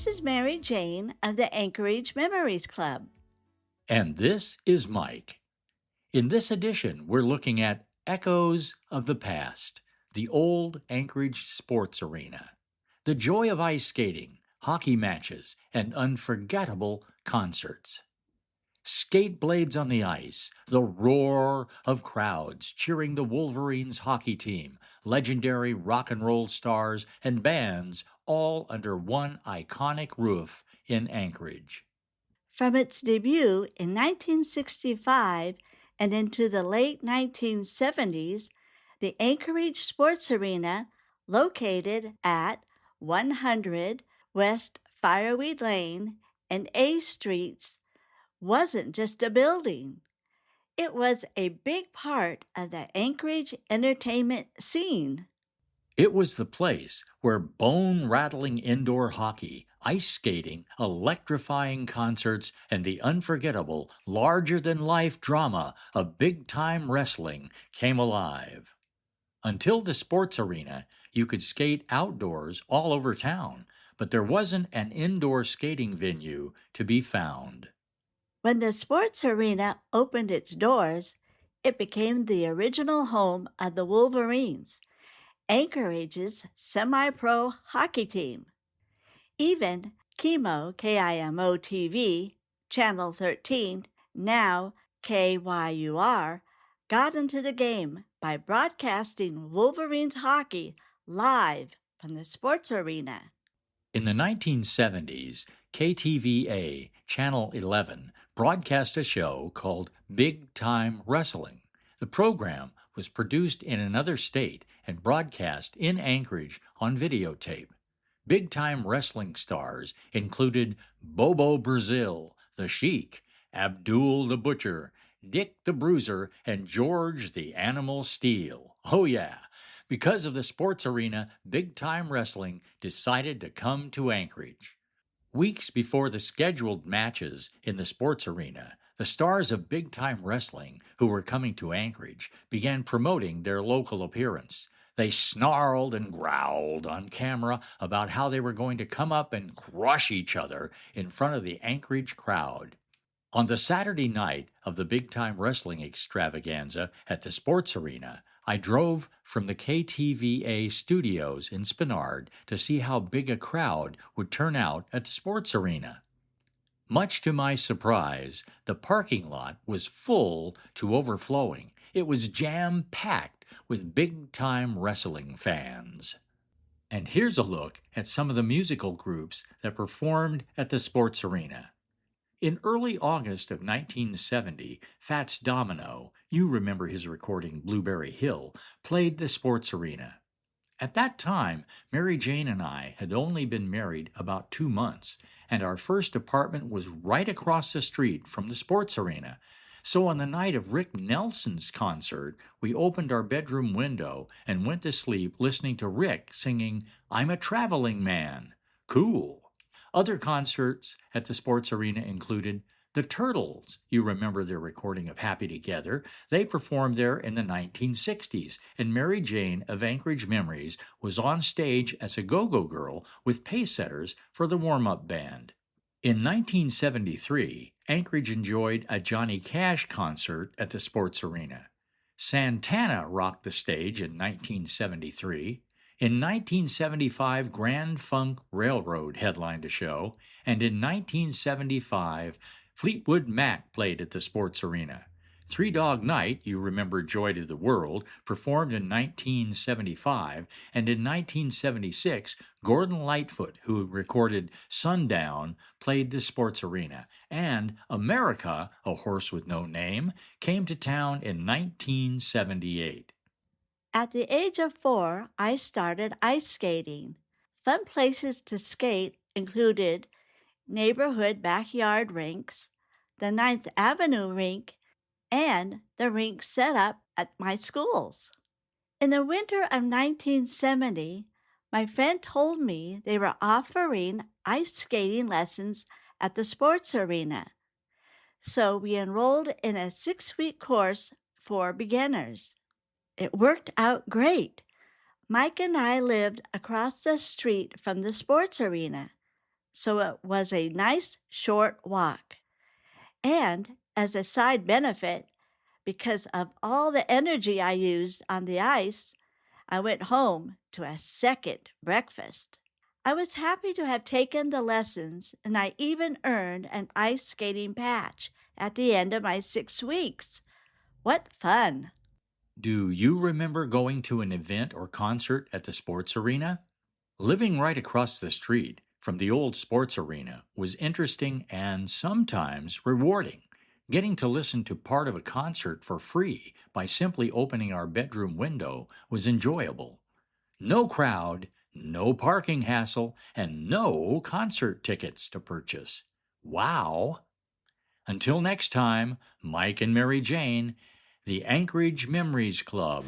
This is Mary Jane of the Anchorage Memories Club. And this is Mike. In this edition, we're looking at Echoes of the Past, the old Anchorage sports arena, the joy of ice skating, hockey matches, and unforgettable concerts. Skate blades on the ice, the roar of crowds cheering the Wolverines hockey team, legendary rock and roll stars, and bands all under one iconic roof in Anchorage. From its debut in 1965 and into the late 1970s, the Anchorage Sports Arena, located at 100 West Fireweed Lane and A Streets, wasn't just a building. It was a big part of the Anchorage entertainment scene. It was the place where bone-rattling indoor hockey, ice skating, electrifying concerts, and the unforgettable, larger-than-life drama of big-time wrestling came alive. Until the sports arena, you could skate outdoors all over town, but there wasn't an indoor skating venue to be found. When the sports arena opened its doors, it became the original home of the Wolverines, Anchorage's semi-pro hockey team. Even KIMO TV, Channel 13, now KYUR, got into the game by broadcasting Wolverines hockey live from the sports arena. In the 1970s, KTVA Channel 11 broadcast a show called Big Time Wrestling. The program was produced in another state and broadcast in Anchorage on videotape. Big Time Wrestling stars included Bobo Brazil, The Sheik, Abdul the Butcher, Dick the Bruiser, and George the Animal Steele. Oh yeah! Because of the sports arena, Big Time Wrestling decided to come to Anchorage. Weeks before the scheduled matches in the sports arena, the stars of Big Time Wrestling, who were coming to Anchorage, began promoting their local appearance. They snarled and growled on camera about how they were going to come up and crush each other in front of the Anchorage crowd. On the Saturday night of the Big Time Wrestling extravaganza at the sports arena, I drove from the KTVA studios in Spenard to see how big a crowd would turn out at the sports arena. Much to my surprise, the parking lot was full to overflowing. It was jam-packed with big-time wrestling fans. And here's a look at some of the musical groups that performed at the sports arena. In early August of 1970, Fats Domino, you remember his recording Blueberry Hill, played the sports arena. At that time, Mary Jane and I had only been married about 2 months, and our first apartment was right across the street from the sports arena. So on the night of Rick Nelson's concert, we opened our bedroom window and went to sleep listening to Rick singing, "I'm a Traveling Man." Cool. Other concerts at the sports arena included the Turtles. You remember their recording of Happy Together. They performed there in the 1960s, and Mary Jane of Anchorage Memories was on stage as a go-go girl with pace setters for the warm-up band. In 1973, Anchorage enjoyed a Johnny Cash concert at the sports arena. Santana rocked the stage in 1973. In 1975, Grand Funk Railroad headlined a show, and in 1975, Fleetwood Mac played at the sports arena. Three Dog Night, you remember Joy to the World, performed in 1975, and in 1976, Gordon Lightfoot, who recorded Sundown, played the sports arena, and America, a Horse with No Name, came to town in 1978. At the age of 4, I started ice skating. Fun places to skate included neighborhood backyard rinks, the Ninth Avenue rink, and the rink set up at my schools. In the winter of 1970, my friend told me they were offering ice skating lessons at the sports arena. So we enrolled in a 6-week course for beginners. It worked out great. Mike and I lived across the street from the sports arena. so it was a nice short walk. And as a side benefit, because of all the energy I used on the ice, I went home to a second breakfast. I was happy to have taken the lessons, and I even earned an ice skating patch at the end of my 6 weeks. What fun! Do you remember going to an event or concert at the sports arena? Living right across the street from the old sports arena was interesting and sometimes rewarding. Getting to listen to part of a concert for free by simply opening our bedroom window was enjoyable. No crowd, no parking hassle, and no concert tickets to purchase. Wow! Until next time, Mike and Mary Jane, the Anchorage Memories Club.